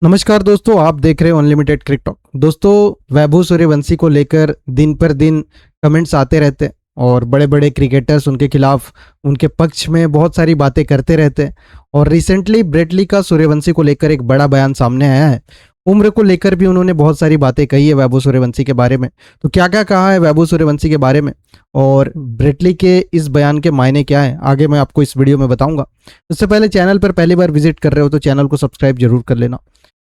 नमस्कार दोस्तों, आप देख रहे हैं अनलिमिटेड क्रिक टॉक। दोस्तों, वैभव सूर्यवंशी को लेकर दिन पर दिन कमेंट्स आते रहते हैं और बड़े बड़े क्रिकेटर्स उनके खिलाफ उनके पक्ष में बहुत सारी बातें करते रहते हैं। और रिसेंटली ब्रेट ली का सूर्यवंशी को लेकर एक बड़ा बयान सामने आया है। उम्र को लेकर भी उन्होंने बहुत सारी बातें कही है वैभव सूर्यवंशी के बारे में। तो क्या क्या कहा है वैभव सूर्यवंशी के बारे में और ब्रेट ली के इस बयान के मायने क्या है, आगे मैं आपको इस वीडियो में बताऊंगा। उससे पहले चैनल पर पहली बार विजिट कर रहे हो तो चैनल को सब्सक्राइब जरूर कर लेना।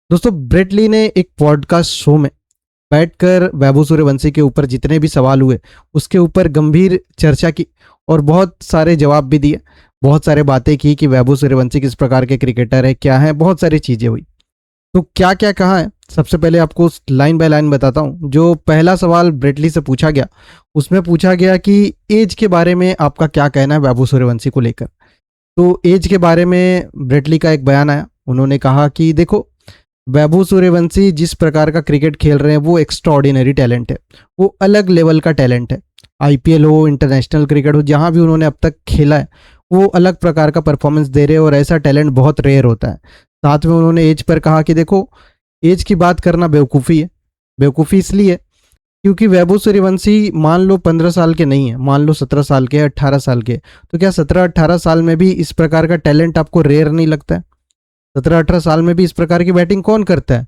दोस्तों, ब्रेट ली ने एक पॉडकास्ट शो में बैठकर वैभव सूर्यवंशी के ऊपर जितने भी सवाल हुए उसके ऊपर गंभीर चर्चा की और बहुत सारे जवाब भी दिए। बहुत सारे बातें की कि वैभव सूर्यवंशी किस प्रकार के क्रिकेटर है, क्या है, बहुत सारी चीजें हुई। तो क्या क्या कहा है, सबसे पहले आपको लाइन बाय लाइन बताता हूँ। जो पहला सवाल ब्रेट ली से पूछा गया उसमें पूछा गया कि एज के बारे में आपका क्या कहना है वैभव सूर्यवंशी को लेकर। तो एज के बारे में ब्रेट ली का एक बयान आया। उन्होंने कहा कि देखो, वैभव सूर्यवंशी जिस प्रकार का क्रिकेट खेल रहे हैं वो एक्स्ट्राऑर्डिनरी टैलेंट है, वो अलग लेवल का टैलेंट है। आईपीएल हो, इंटरनेशनल क्रिकेट हो, जहां भी उन्होंने अब तक खेला है वो अलग प्रकार का परफॉर्मेंस दे रहे हैं और ऐसा टैलेंट बहुत रेयर होता है। साथ में उन्होंने एज पर कहा कि देखो, एज की बात करना बेवकूफ़ी है। बेवकूफ़ी इसलिए क्योंकि वैभव सूर्यवंशी मान लो 15 साल के नहीं है, मान लो 17 साल के, 18 साल के, तो क्या 17-18 साल में भी इस प्रकार का टैलेंट आपको रेयर नहीं लगता है? 17-18 साल में भी इस प्रकार की बैटिंग कौन करता है?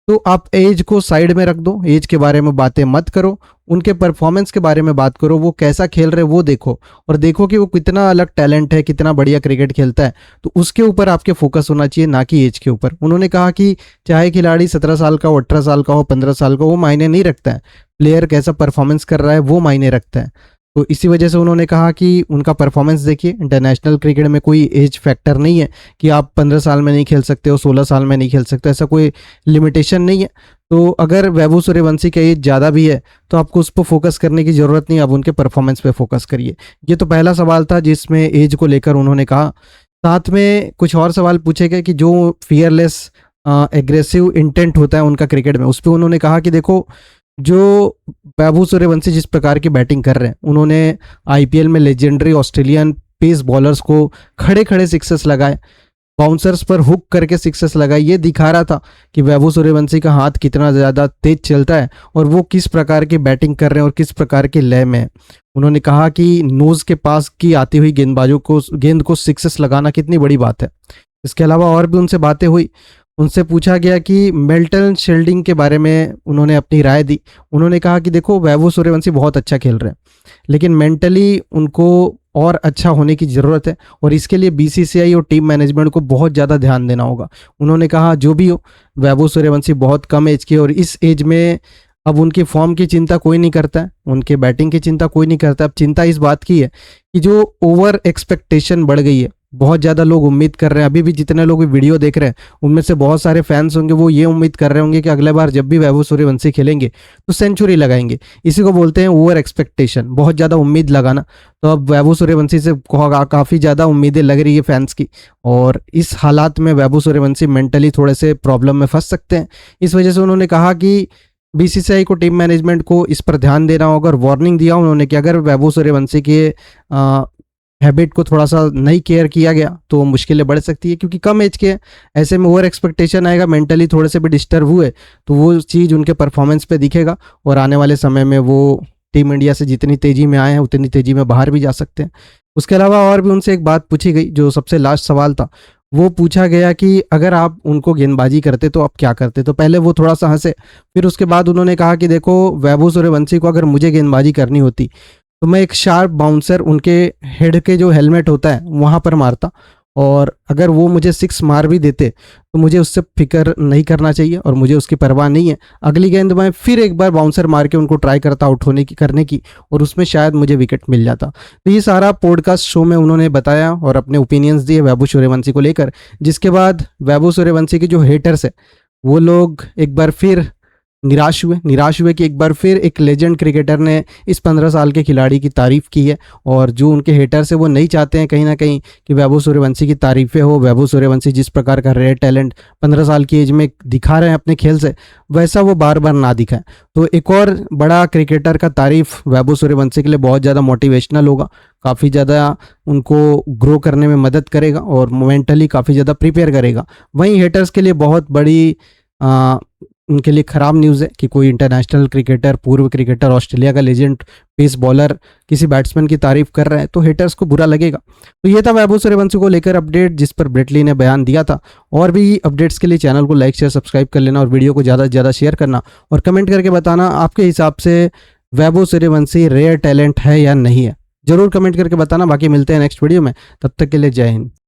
तो आप एज को साइड में रख दो, एज के बारे में बातें मत करो, उनके परफॉर्मेंस के बारे में बात करो। वो कैसा खेल रहे वो देखो और देखो कि वो कितना अलग टैलेंट है, कितना बढ़िया क्रिकेट खेलता है। तो उसके ऊपर आपके फोकस होना चाहिए, ना कि एज के ऊपर। उन्होंने कहा कि चाहे खिलाड़ी 17 साल का हो, 18 साल का हो, 15 साल का हो, वो मायने नहीं रखता है। प्लेयर कैसा परफॉर्मेंस कर रहा है वो मायने रखता है। तो इसी वजह से उन्होंने कहा कि उनका परफॉर्मेंस देखिए, इंटरनेशनल क्रिकेट में कोई एज फैक्टर नहीं है कि आप 15 साल में नहीं खेल सकते हो, 16 साल में नहीं खेल सकते, ऐसा कोई लिमिटेशन नहीं है। तो अगर वैभव सूर्यवंशी का एज ज़्यादा भी है तो आपको उस पर फोकस करने की ज़रूरत नहीं, आप उनके परफॉर्मेंस पे फोकस करिए। ये तो पहला सवाल था जिसमें एज को लेकर उन्होंने कहा। साथ में कुछ और सवाल पूछे गए कि जो फियरलेस एग्रेसिव इंटेंट होता है उनका क्रिकेट में, उस पर उन्होंने कहा कि देखो, जो वैभव सूर्यवंशी जिस प्रकार की बैटिंग कर रहे हैं, उन्होंने आईपीएल में लेजेंडरी ऑस्ट्रेलियन पेस बॉलर्स को खड़े खड़े सिक्सेस लगाए, बाउंसर्स पर हुक करके सिक्सेस लगाए। ये दिखा रहा था कि वैभव सूर्यवंशी का हाथ कितना ज़्यादा तेज चलता है और वो किस प्रकार की बैटिंग कर रहे हैं और किस प्रकार के लय में है। उन्होंने कहा कि नोज के पास की आती हुई गेंद को सिक्सेस लगाना कितनी बड़ी बात है। इसके अलावा और भी उनसे बातें हुई। उनसे पूछा गया कि मेल्टन शील्डिंग के बारे में उन्होंने अपनी राय दी। उन्होंने कहा कि देखो, वैभव सूर्यवंशी बहुत अच्छा खेल रहे हैं लेकिन मेंटली उनको और अच्छा होने की ज़रूरत है और इसके लिए बीसीसीआई और टीम मैनेजमेंट को बहुत ज़्यादा ध्यान देना होगा। उन्होंने कहा जो भी हो, वैभव सूर्यवंशी बहुत कम एज के और इस एज में अब उनकी फॉर्म की चिंता कोई नहीं करता है, उनके बैटिंग की चिंता कोई नहीं करता। अब चिंता इस बात की है कि जो ओवर एक्सपेक्टेशन बढ़ गई है, बहुत ज़्यादा लोग उम्मीद कर रहे हैं। अभी भी जितने लोग वीडियो देख रहे हैं उनमें से बहुत सारे फैंस होंगे, वो ये उम्मीद कर रहे होंगे कि अगले बार जब भी वैभव सूर्यवंशी खेलेंगे तो सेंचुरी लगाएंगे। इसी को बोलते हैं ओवर एक्सपेक्टेशन, बहुत ज़्यादा उम्मीद लगाना। तो अब वैभव सूर्यवंशी से काफ़ी ज़्यादा उम्मीदें लग रही है फैंस की और इस हालात में वैभव सूर्यवंशी मेंटली थोड़े से प्रॉब्लम में फंस सकते हैं। इस वजह से उन्होंने कहा कि बीसीसीआई को, टीम मैनेजमेंट को इस पर ध्यान देना होगा और वार्निंग दिया उन्होंने कि अगर वैभव सूर्यवंशी के हैबिट को थोड़ा सा नहीं केयर किया गया तो मुश्किलें बढ़ सकती है, क्योंकि कम एज के ऐसे में ओवर एक्सपेक्टेशन आएगा, मेंटली थोड़े से भी डिस्टर्ब हुए तो वो चीज़ उनके परफॉर्मेंस पे दिखेगा और आने वाले समय में वो टीम इंडिया से जितनी तेज़ी में आए हैं उतनी तेज़ी में बाहर भी जा सकते हैं। उसके अलावा और भी उनसे एक बात पूछी गई, जो सबसे लास्ट सवाल था। वो पूछा गया कि अगर आप उनको गेंदबाजी करते तो आप क्या करते। तो पहले वो थोड़ा सा हंसे, फिर उसके बाद उन्होंने कहा कि देखो, वैभव सूर्यवंशी को अगर मुझे गेंदबाजी करनी होती तो मैं एक शार्प बाउंसर उनके हेड के जो हेलमेट होता है वहाँ पर मारता और अगर वो मुझे सिक्स मार भी देते तो मुझे उससे फिक्र नहीं करना चाहिए और मुझे उसकी परवाह नहीं है। अगली गेंद में फिर एक बार बाउंसर मार के उनको ट्राई करता आउट होने की करने की और उसमें शायद मुझे विकेट मिल जाता। तो ये सारा पॉडकास्ट शो में उन्होंने बताया और अपने ओपिनियंस दिए वैभव सूर्यवंशी को लेकर, जिसके बाद वैभव सूर्यवंशी के जो हेटर्स है वो लोग एक बार फिर निराश हुए कि एक बार फिर एक लेजेंड क्रिकेटर ने इस 15 साल के खिलाड़ी की तारीफ़ की है, और जो उनके हेटर्स है वो नहीं चाहते हैं कहीं ना कहीं कि वैभव सूर्यवंशी की तारीफ़ें हो। वैभव सूर्यवंशी जिस प्रकार का रेयर टैलेंट 15 साल की एज में दिखा रहे हैं अपने खेल से, वैसा वो बार बार ना दिखाएं। तो एक और बड़ा क्रिकेटर का तारीफ़ वैभव सूर्यवंशी के लिए बहुत ज़्यादा मोटिवेशनल होगा, काफ़ी ज़्यादा उनको ग्रो करने में मदद करेगा और मेंटली काफ़ी ज़्यादा प्रिपेयर करेगा। वहीं हेटर्स के लिए बहुत बड़ी उनके लिए ख़राब न्यूज़ है कि कोई इंटरनेशनल क्रिकेटर, पूर्व क्रिकेटर, ऑस्ट्रेलिया का लेजेंड पेस बॉलर किसी बैट्समैन की तारीफ़ कर रहा है, तो हेटर्स को बुरा लगेगा। तो ये था वैभव सूर्यवंशी को लेकर अपडेट जिस पर ब्रेट ली ने बयान दिया था। और भी अपडेट्स के लिए चैनल को लाइक शेयर सब्सक्राइब कर लेना और वीडियो को ज़्यादा से ज़्यादा शेयर करना, और कमेंट करके बताना आपके हिसाब से वैभव सूर्यवंशी रेयर टैलेंट है या नहीं है। ज़रूर कमेंट करके बताना। बाकी मिलते हैं नेक्स्ट वीडियो में, तब तक के लिए जय हिंद।